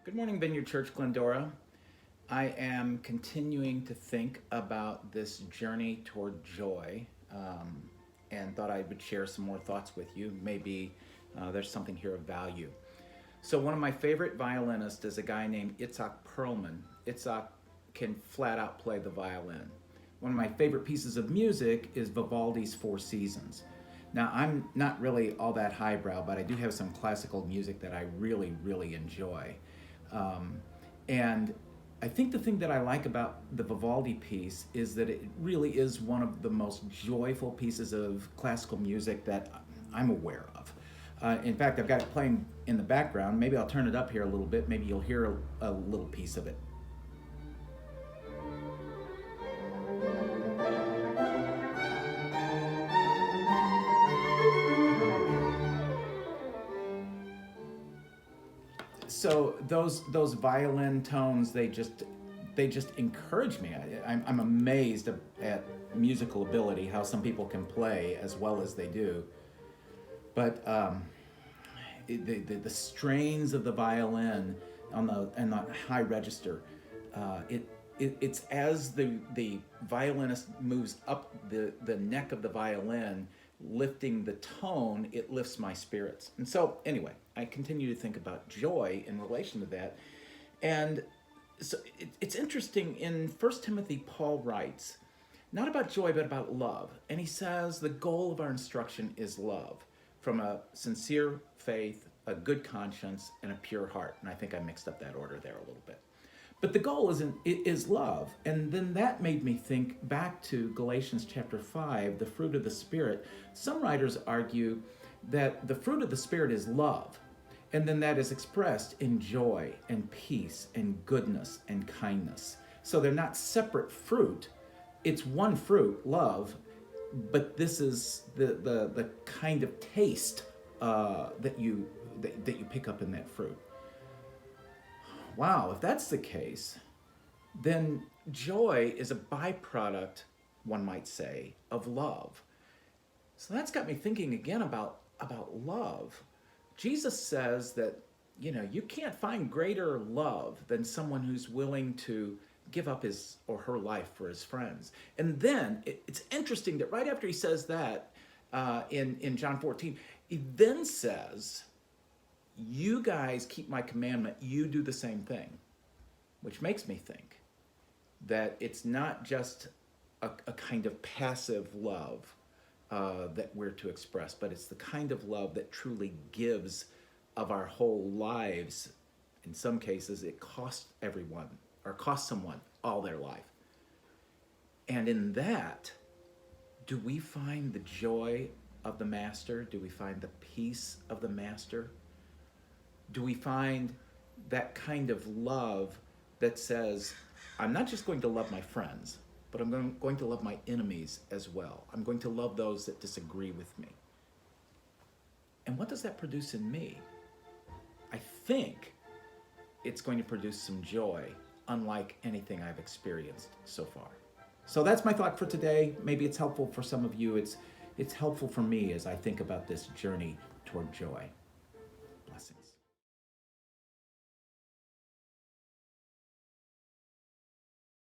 Good morning, Vineyard Church, Glendora. I am continuing to think about this journey toward joy and thought I would share some more thoughts with you. Maybe there's something here of value. So one of my favorite violinists is a guy named Itzhak Perlman. Itzhak can flat out play the violin. One of my favorite pieces of music is Vivaldi's Four Seasons. Now, I'm not really all that highbrow, but I do have some classical music that I really, really enjoy. And I think the thing that I like about the Vivaldi piece is that it really is one of the most joyful pieces of classical music that I'm aware of. In fact, I've got it playing in the background. Maybe I'll turn it up here a little bit. Maybe you'll hear a little piece of it. So those violin tones, they just encourage me. I'm amazed at musical ability, how some people can play as well as they do. But the strains of the violin on the high register, it's as the violinist moves up the neck of the violin, lifting the tone, it lifts my spirits. And so anyway, I continue to think about joy in relation to that. And so it's interesting, in 1 Timothy, Paul writes, not about joy, but about love. And he says the goal of our instruction is love, from a sincere faith, a good conscience, and a pure heart. And I think I mixed up that order there a little bit. But the goal is love. And then that made me think back to Galatians chapter 5, the fruit of the Spirit. Some writers argue that the fruit of the Spirit is love. And then that is expressed in joy and peace and goodness and kindness. So they're not separate fruit. It's one fruit, love, but this is the kind of taste that you pick up in that fruit. Wow, if that's the case, then joy is a byproduct, one might say, of love. So that's got me thinking again about love. Jesus says that, you can't find greater love than someone who's willing to give up his or her life for his friends. And then it's interesting that right after he says that in John 14, he then says, you guys keep my commandment, you do the same thing, which makes me think that it's not just a kind of passive love that we're to express, but it's the kind of love that truly gives of our whole lives. In some cases, it costs everyone or costs someone all their life. And in that, do we find the joy of the Master? Do we find the peace of the Master? Do we find that kind of love that says, I'm not just going to love my friends, but I'm going to love my enemies as well. I'm going to love those that disagree with me. And what does that produce in me? I think it's going to produce some joy, unlike anything I've experienced so far. So that's my thought for today. Maybe it's helpful for some of you. It's helpful for me as I think about this journey toward joy.